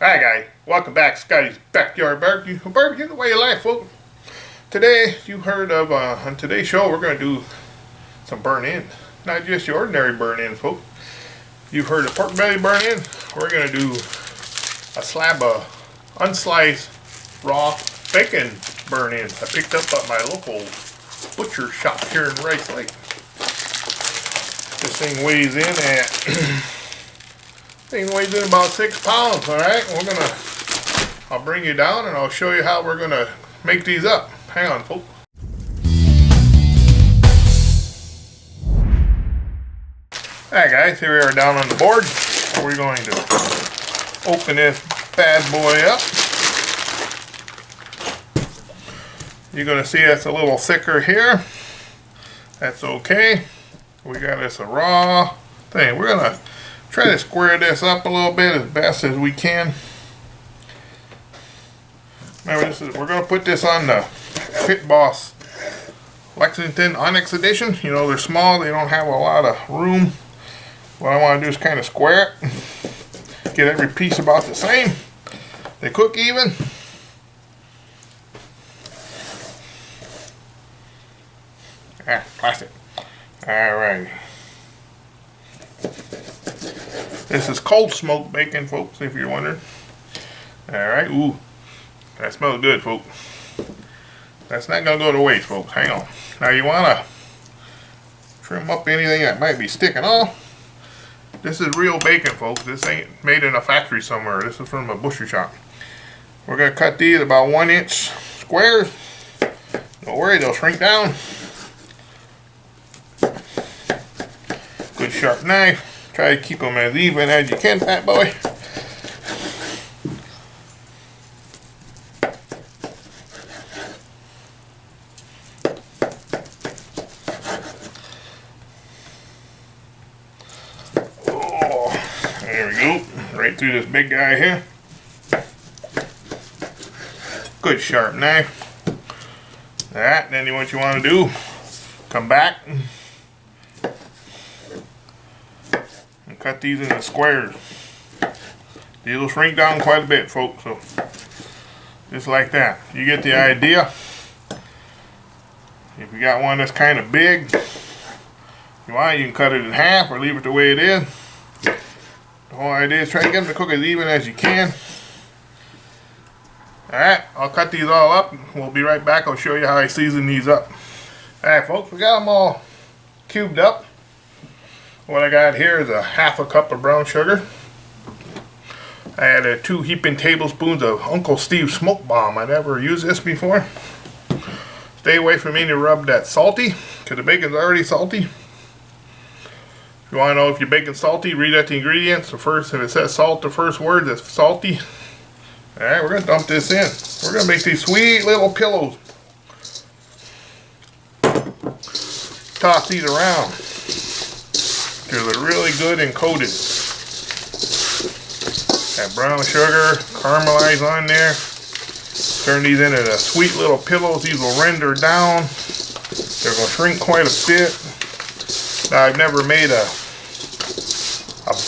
Hi guys, welcome back to Scotty's Backyard Barbecue. Barbecue the way you like, folks. Today, you heard of, on today's show, we're going to do some burn-ins. Not just your ordinary burn-ins, folks. You've heard of pork belly burn-ins. We're going to do a slab of unsliced raw bacon burn-ins I picked up at my local butcher shop here in Rice Lake. This thing weighs in at... weighs in about 6 pounds, alright? I'll bring you down and I'll show you how we're gonna make these up. Hang on, folks. Alright guys, here we are down on the board. We're going to open this bad boy up. You're gonna see it's a little thicker here. That's okay. We got this a raw thing. We're gonna try to square this up a little bit as best as we can. Remember, we're going to put this on the Fit Boss Lexington Onyx Edition. You know, they're small, they don't have a lot of room. What I want to do is kind of square it. Get every piece about the same. They cook even. Plastic. Alright. This is cold smoked bacon, folks, if you're wondering. Alright, ooh. That smells good, folks. That's not going to go to waste, folks. Hang on. Now you want to trim up anything that might be sticking off. This is real bacon, folks. This ain't made in a factory somewhere. This is from a butcher shop. We're going to cut these about 1-inch squares. Don't worry, they'll shrink down. Good sharp knife. Try to keep them as even as you can, fat boy. Oh, there we go. Right through this big guy here. Good sharp knife. That. Then what you want to do, come back. Cut these into squares. These will shrink down quite a bit, folks. So just like that. You get the idea. If you got one that's kind of big, if you want, you can cut it in half or leave it the way it is. The whole idea is try to get them to cook as even as you can. Alright, I'll cut these all up. We'll be right back. I'll show you how I season these up. Alright, folks, we got them all cubed up. What I got here is a ½ cup of brown sugar. I added 2 heaping tablespoons of Uncle Steve's Smoke Bomb. I never used this before. Stay away from any rub that's salty, because the bacon's already salty. If you want to know if your bacon's salty, read out the ingredients. If it says salt, the first word, that's salty. Alright, we're going to dump this in. We're going to make these sweet little pillows. Toss these around. They're really good and coated. That brown sugar caramelized on there. Turn these into the sweet little pillows. These will render down. They're going to shrink quite a bit. Now, I've never made a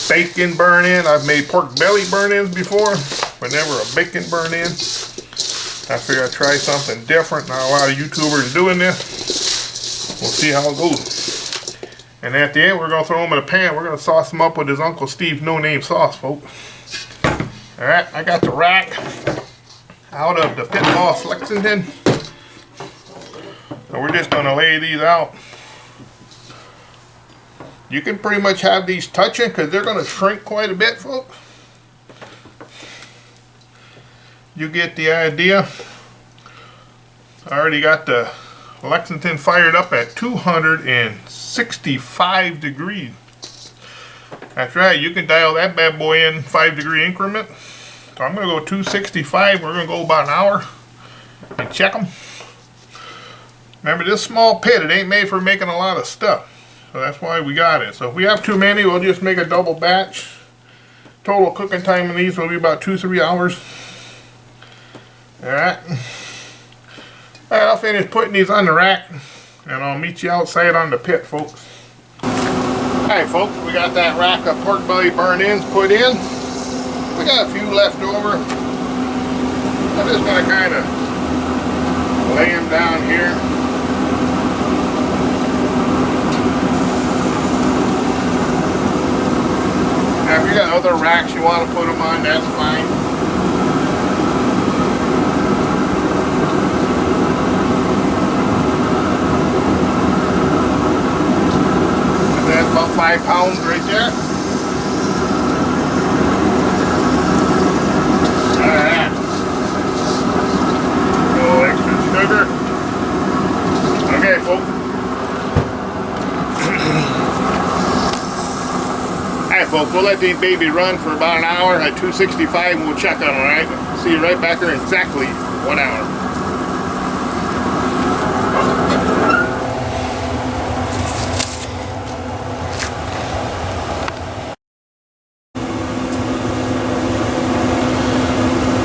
bacon burn-in. I've made pork belly burn-ins before, but never a bacon burn-in. I figured I'd try something different. Not a lot of YouTubers doing this. We'll see how it goes. And at the end, we're going to throw them in a pan. We're going to sauce them up with his Uncle Steve's no-name sauce, folks. Alright, I got the rack out of the Fit Boss Lexington. So we're just going to lay these out. You can pretty much have these touching because they're going to shrink quite a bit, folks. You get the idea. I already got the Lexington fired up at 265 degrees. That's right, you can dial that bad boy in 5-degree increment. So I'm going to go 265. We're going to go about an hour and check them. Remember, this small pit, it ain't made for making a lot of stuff. So that's why we got it. So if we have too many, we'll just make a double batch. Total cooking time in these will be about 2-3 hours. Alright. Alright, I'll finish putting these on the rack, and I'll meet you outside on the pit, folks. Alright, folks, we got that rack of pork belly burn-ins put in. We got a few left over. I'm just going to kind of lay them down here. Now if you got other racks you want to put them on, that's fine. And that's about 5 pounds right there. Alright. A little extra sugar. Okay, folks. Alright folks, we'll let these baby run for about an hour at 265 and we'll check on them, alright? See you right back here in exactly 1 hour.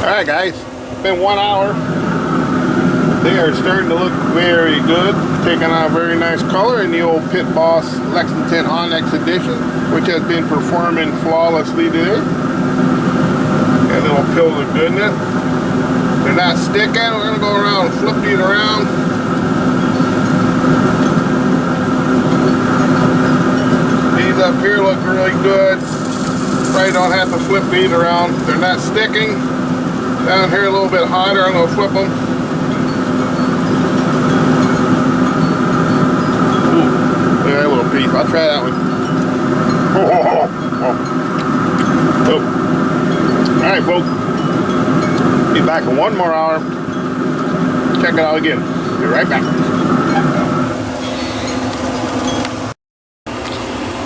Alright guys, it's been 1 hour. They are starting to look very good, taking on a very nice color in the old Pit Boss Lexington Onyx edition, which has been performing flawlessly today. And little pills of goodness. They're not sticking. We're going to go around and flip these around. These up here look really good. Probably don't have to flip these around. They're not sticking. Down here a little bit hotter. I'm going to flip them. That little piece. I'll try that one. Oh. Alright folks. Be back in 1 more hour. Check it out again. Be right back.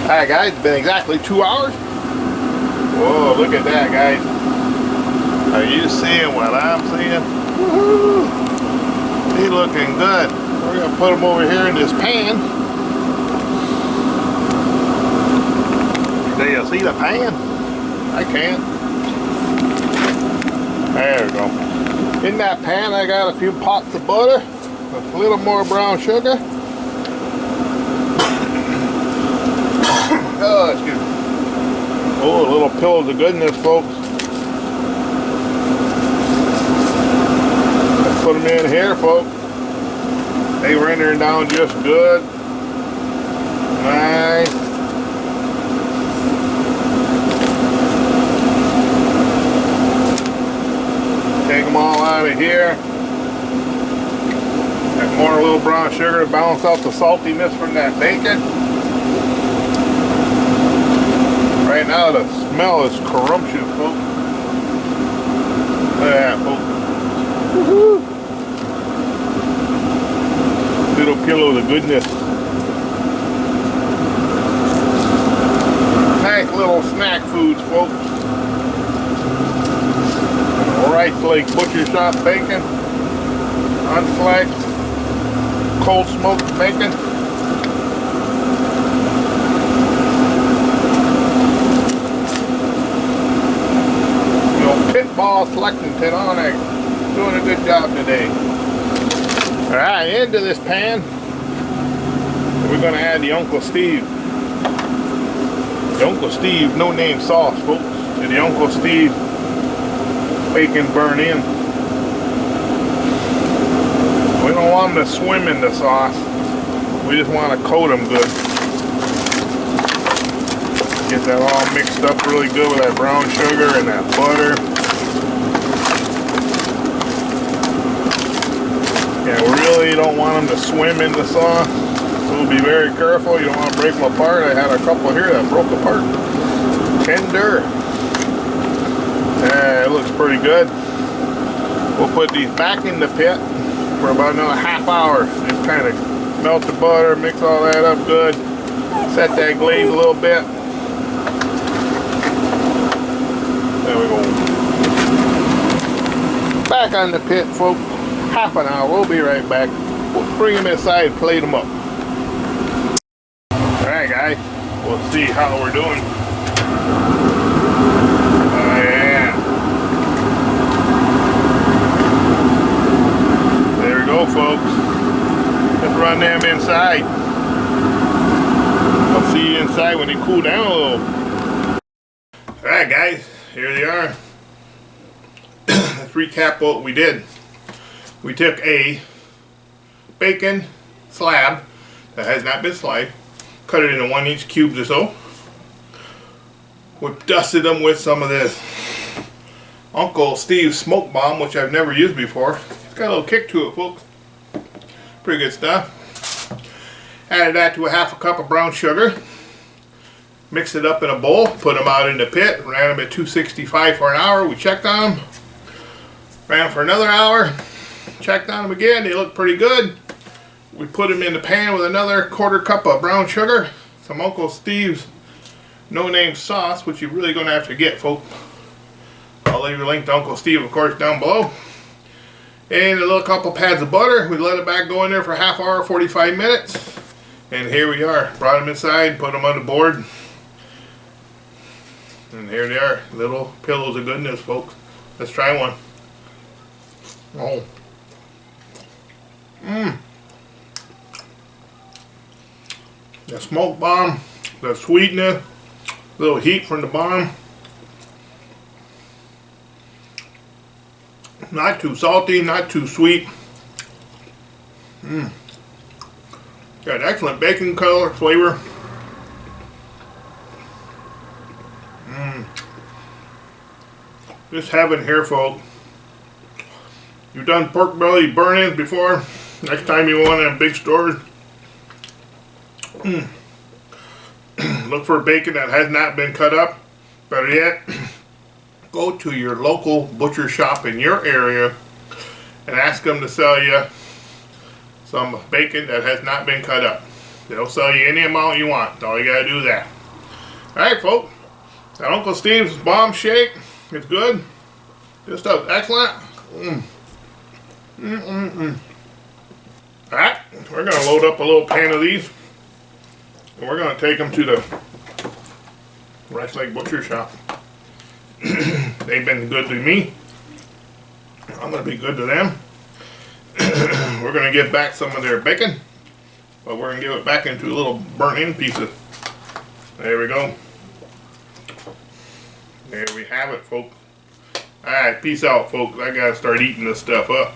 Alright guys, it's been exactly 2 hours. Whoa, look at that guys. Are you seeing what I'm seeing? Woohoo! He's looking good. We're going to put them over here in this pan. Do you see the pan? I can't. There we go. In that pan I got a few pots of butter, a little more brown sugar. Oh, excuse me. Oh, little pillows of goodness, folks. Let's put them in here, folks. They rendering down just good. Nice. Take them all out of here. And more little brown sugar to balance out the saltiness from that bacon. Right now the smell is scrumptious, folks. Look at that, folks. Woohoo! Little pillows of goodness. Nice little snack foods, folks. Rice Lake butcher shop bacon, unflaked, cold smoked bacon. You know, Pit Boss Lexington Onyx, doing a good job today. All right, into this pan, we're going to add the Uncle Steve. The Uncle Steve no name sauce, folks. And the Uncle Steve bacon burn in. We don't want them to swim in the sauce. We just want to coat them good. Get that all mixed up really good with that brown sugar and that butter. Yeah, we really don't want them to swim in the sauce. So we'll be very careful. You don't want to break them apart. I had a couple here that broke apart. Tender. Yeah, it looks pretty good. We'll put these back in the pit for about another half hour. Just kind of melt the butter, mix all that up good. Set that glaze a little bit. There we go. Back on the pit, folks. Half an hour. We'll be right back. We'll bring them inside and plate them up. Alright guys, we'll see how we're doing. Folks, let's run them inside. I'll see you inside when they cool down a little. Alright guys, here they are. Let's recap what we did. We took a bacon slab that has not been sliced, cut it into 1-inch cubes or so. We dusted them with some of this Uncle Steve's smoke bomb, which I've never used before. It's got a little kick to it, folks. Pretty good stuff. Added that to a 1/2 cup of brown sugar. Mixed it up in a bowl, put them out in the pit, ran them at 265 for an hour. We checked on them. Ran them for another hour. Checked on them again. They look pretty good. We put them in the pan with another 1/4 cup of brown sugar. Some Uncle Steve's no-name sauce, which you're really going to have to get, folks. I'll leave a link to Uncle Steve, of course, down below. And a little couple pads of butter. We let it back go in there for a 1/2 hour, 45 minutes. And here we are. Brought them inside, put them on the board. And here they are. Little pillows of goodness, folks. Let's try one. Oh. The smoke bomb, the sweetness, little heat from the bomb. Not too salty, not too sweet. Got excellent bacon color flavor. Just heaven here, folks. You've done pork belly burn-ins before. Next time you want in big stores, look for bacon that has not been cut up. Better yet, go to your local butcher shop in your area and ask them to sell you some bacon that has not been cut up. They'll sell you any amount you want. All you gotta do is that. Alright, folks. That Uncle Steve's bomb shake is good. This stuff's excellent. Alright, we're gonna load up a little pan of these. And we're gonna take them to the Rice Lake Butcher Shop. They've been good to me. I'm going to be good to them. We're going to give back some of their bacon, but we're going to give it back into little burnt-in pieces. There we go. There we have it, folks. Alright, peace out, folks. I got to start eating this stuff up.